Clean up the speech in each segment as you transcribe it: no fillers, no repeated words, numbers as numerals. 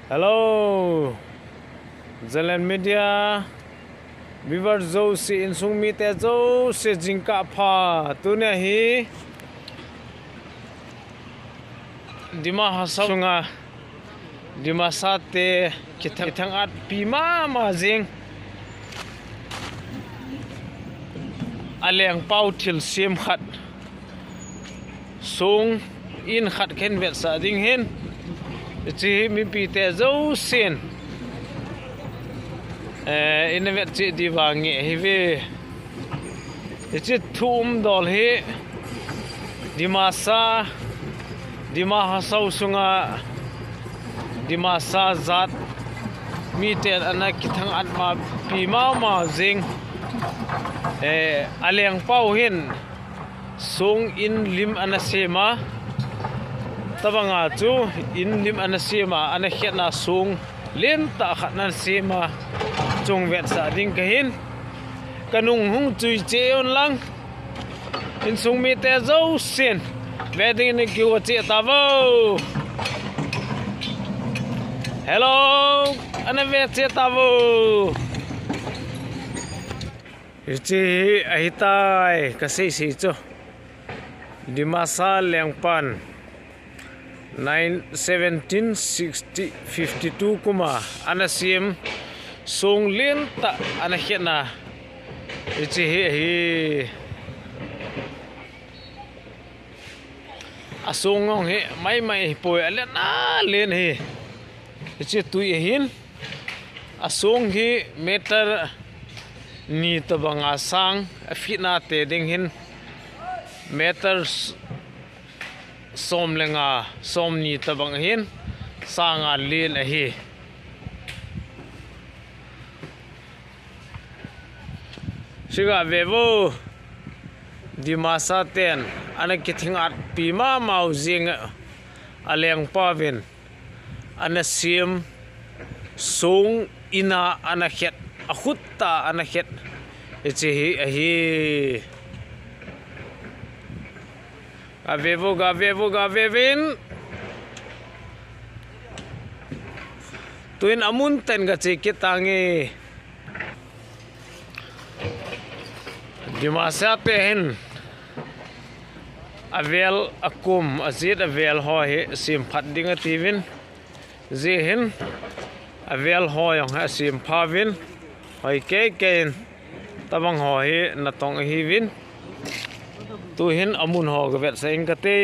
Hello, Zealand Media. Viewers zo si insung mi te zo se jingka pha tunia hi dimasa sunga dimasa te kithang at pima ma jing aleng pau thil sim khat sung in khat khen vet sa ding hin chi mi pi te zo sen in vet chi di wangi hi ve chi thum dol hi dimasa sunga dimasa zat mi te ana kithang at ma pi ma jing aleng pau hin sung in lim anasema tabanga chu in lim anasema ana khetna sung len ta khatna sema chung vet sa ding ka hin kanung hung chui che on lang in sung mi te zo sen ve ding ni ki wa che ta vo hello ana ve che ta vo chi ai tai ka sei si chu dimasa lengpan 1752 kuma anasem song len ta ana khena chi hi asong ngong he mai poi ale na len hi chi tui hin asong hi meter ni tabanga sang afina te ding hin meter som lenga som ni tabang hin sanga len a hi siga vevo dimasa ten ana kithing at pima mau jing aleng pavin ana sim sung ina ana khet akhutta ana khet chi hi gavevin tuin amun ten ga chi kitangi dimasa te hin avel akum azit avel ho he sim phat ding ativin je hin avel ho yong ha sim phavin hoi ke tabang ho he na tong hi vin tu hin amun ho ga vet sa ing ka te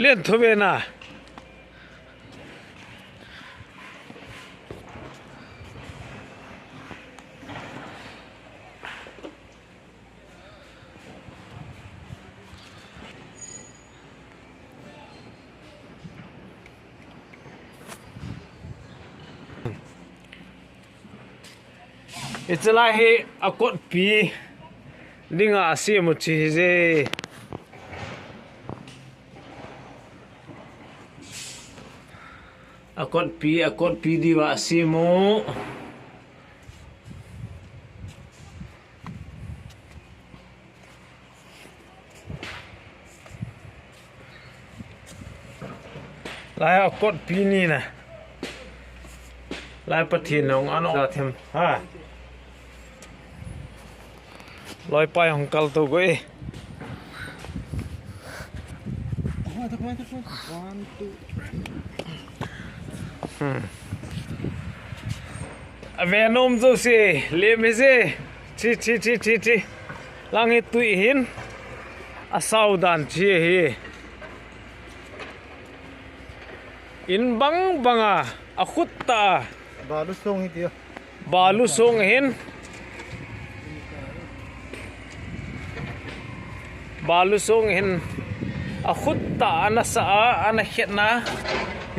len thobe na it's like a cot pi dinga si mu chi je a cot pi di wa si mu lai a cot pi ni na lai pathin nong ano ga them ha loi pai hong kal to goi venom zo se le me se chi lang he tui hin a saudan chi hi in banga a khutta balu song hin a khutta ana sa ana khetna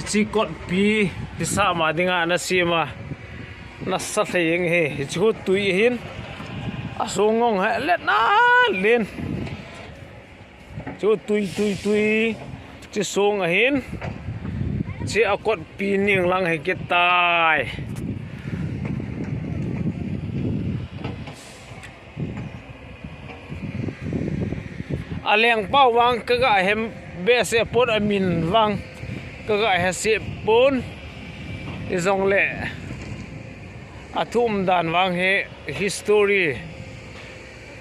chi kot pi ti sa ma dinga ana sima na sa theng he chu tui hin a songong ha let na len chu tui chỉ sung hin chỉ ở cột pin niềng lăng hay cái tai aleng pau wang kaga hem be se pot amin wang kaga he se pon izong le athum dan wang he history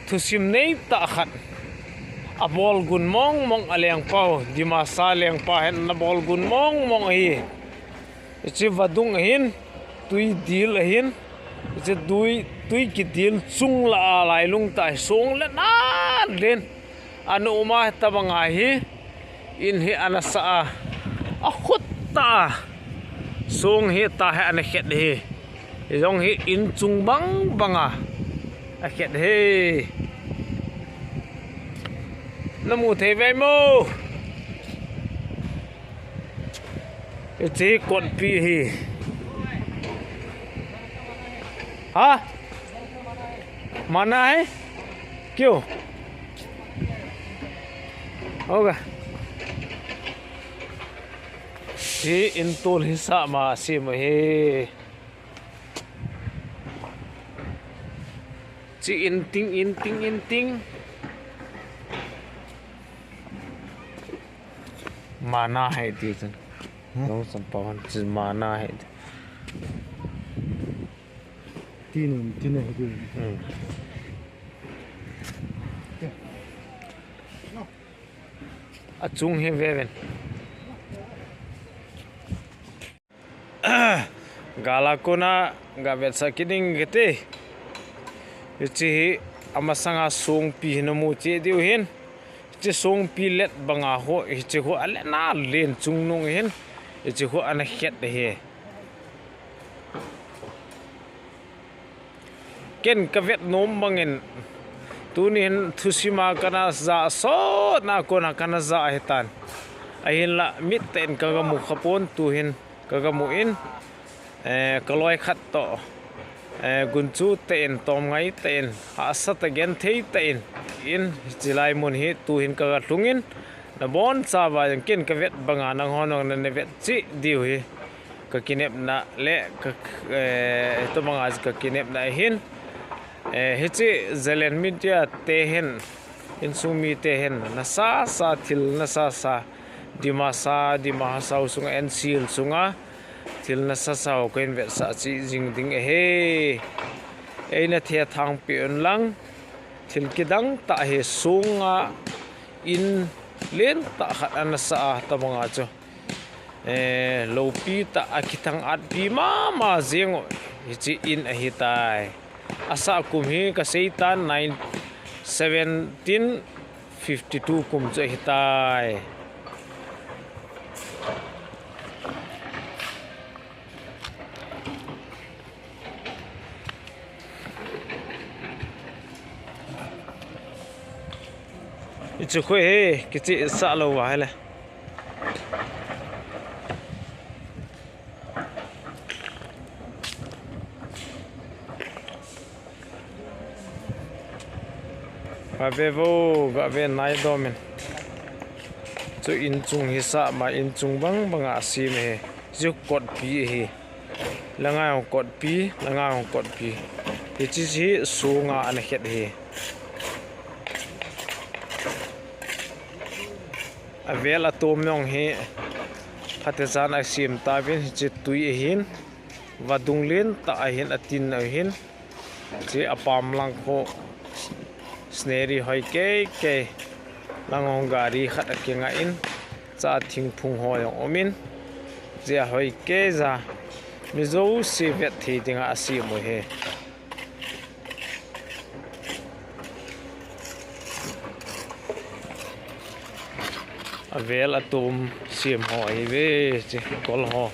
thusim nei ta khat a bol gun mong mong aleng pau dimasa leng pa hen na bol gun mong mong hi chi vadung hin tui dil hin chi tui ki dil chung la lai lung tai song le na len anu ma tabanga hi in hi anasa a khutta song hi ta ha an khet hi yong hi in chung bang banga a khet he namu the ve mo chi kon pi hi ha mana hai क्यों होगा ये इन तोल हिस्सा मा से महे ची in ting mana hai ti chen no sam pawan chi mana hai tin này thì a chung he veven gala kona gavet sakining gete ichi amasanga song pi nomu che diu hin chi song pi let banga ho ichi ho ale na len chung nong hin ichi ho ana het de he ken kavet nom bangin tunin thusima kana za so na kona kana za hetan ahin la mit ten kaga mu khapon tuhin kaga mu in kaloi khat to gunchu ten tom ngai ten asat again thei ten in jilai mun hi tuhin kaga tlungin na bon chawa ken kavet banga nang honong na nevet chi diu hi ka kinep na le ka to banga ka kinep na hin hichi zelen media tehen insumi tehen nasa sa thil nasa sa dimasa sunga ensil sunga thil nasa sa ko in ve sa chi jing ding he eina thia thang pi on lang thil kidang ta he sunga in len ta khat anasa ta manga cho lo pi ta akithang at pi ma zengo hichi in a hitai asa kum hi ka seitan 1752 kum che hitai ichu khoi he kichi sa lo wa hele Avevo gave nai domen chu in chung hi sa ma in chung banga si me ju kot pi hi langa kot pi hi chi chi sunga an het hi avel atom yong hi phatezan a sim ta vin chi tui hin vadung len ta hin atin hin chi apam lang ko sneri hoi ke langong gari khat akenga in cha thing phung hoi omin je hoi ke za mizo si vet thi tinga asi mo he avel atom sim hoi ve che kol ho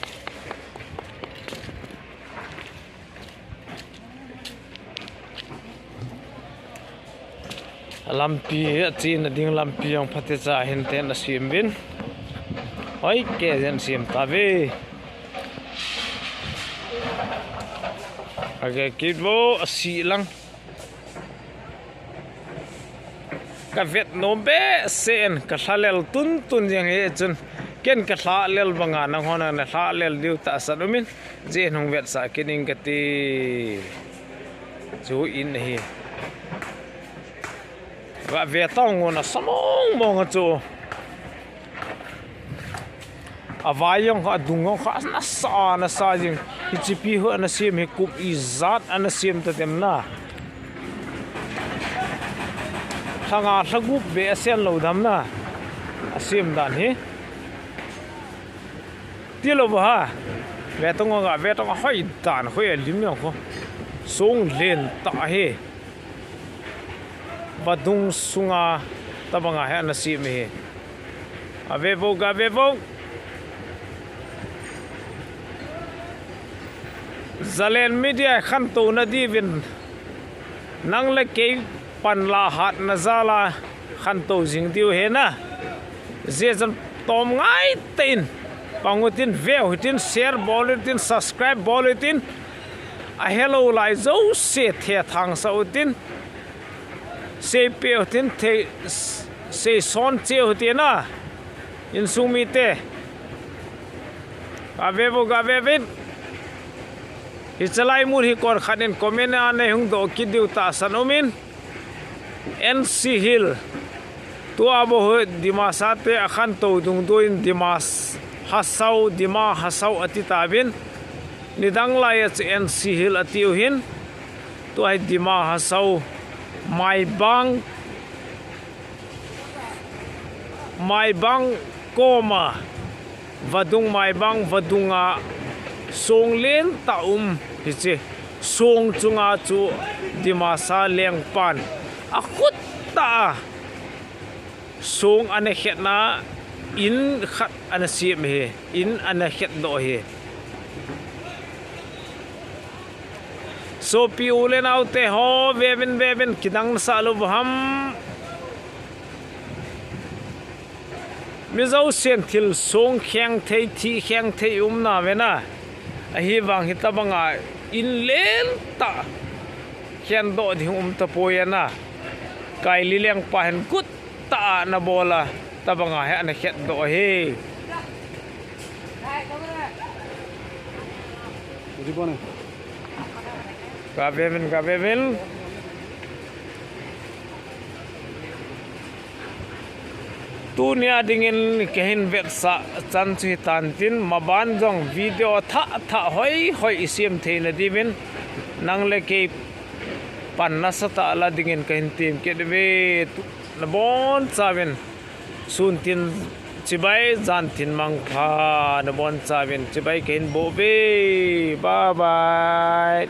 lampi chin ding lampi yang phate cha hin ten asim bin hoi ke jen sim ta ve age kidbo asi lang ka vet no be sen ka hlalel tun yang he chun ken ka thla lel banga nang hona na thla lel diu ta sanumin je nong vet sa kening ka ti chu in hi wa ve tong na samong mong chu avayong ka dungong ka na sa jing hichipi ho na sim he kup izat ana sim ta tem na thanga thagup be sen lo dam na asim dan hi tilo ba ve tong hoi dan hoi lim yo ko song len ta he badung sunga tabanga he na sim he ave bo zalen media khan to na di vin nang le ke pan la hat na zala khan to jing diu he na je jan tom ngai tin pangutin veo tin share bolitin subscribe bolitin a hello lai zo se the thang sa utin se pe utin the se son che utin na in sumi te ga vevin Ichalai mur hi kor khanin comment ane hung do kidiu ta sanomin NC Hill to abo dimasa te akhan to dung doin dimas hasau ati tabin nidang lai NC Hill atiu hin to ai dima hasau mai bang koma vadunga song len ta hiche song chunga chu dimasa lengpan akut ta song ane khetna in khat ana sim he in ana khet do he so pi ulen autte ho vevin kidang salu ham mizo sen thil song kheng thei thi kheng thei na vena hi wang hita banga in len ta khian do di ta poyana kai li leng pa hen kut ta na bola ta banga he ana khet do he ka bevin tu nia dingin kehin vet sa chan chi tan tin maban jong video tha hoi isim theina divin nang le ke pan na sa ta la dingin kehin tim ke de na bon chaven sun tin chibai jan tin mang pha na bon chaven chibai kehin bo be bye bye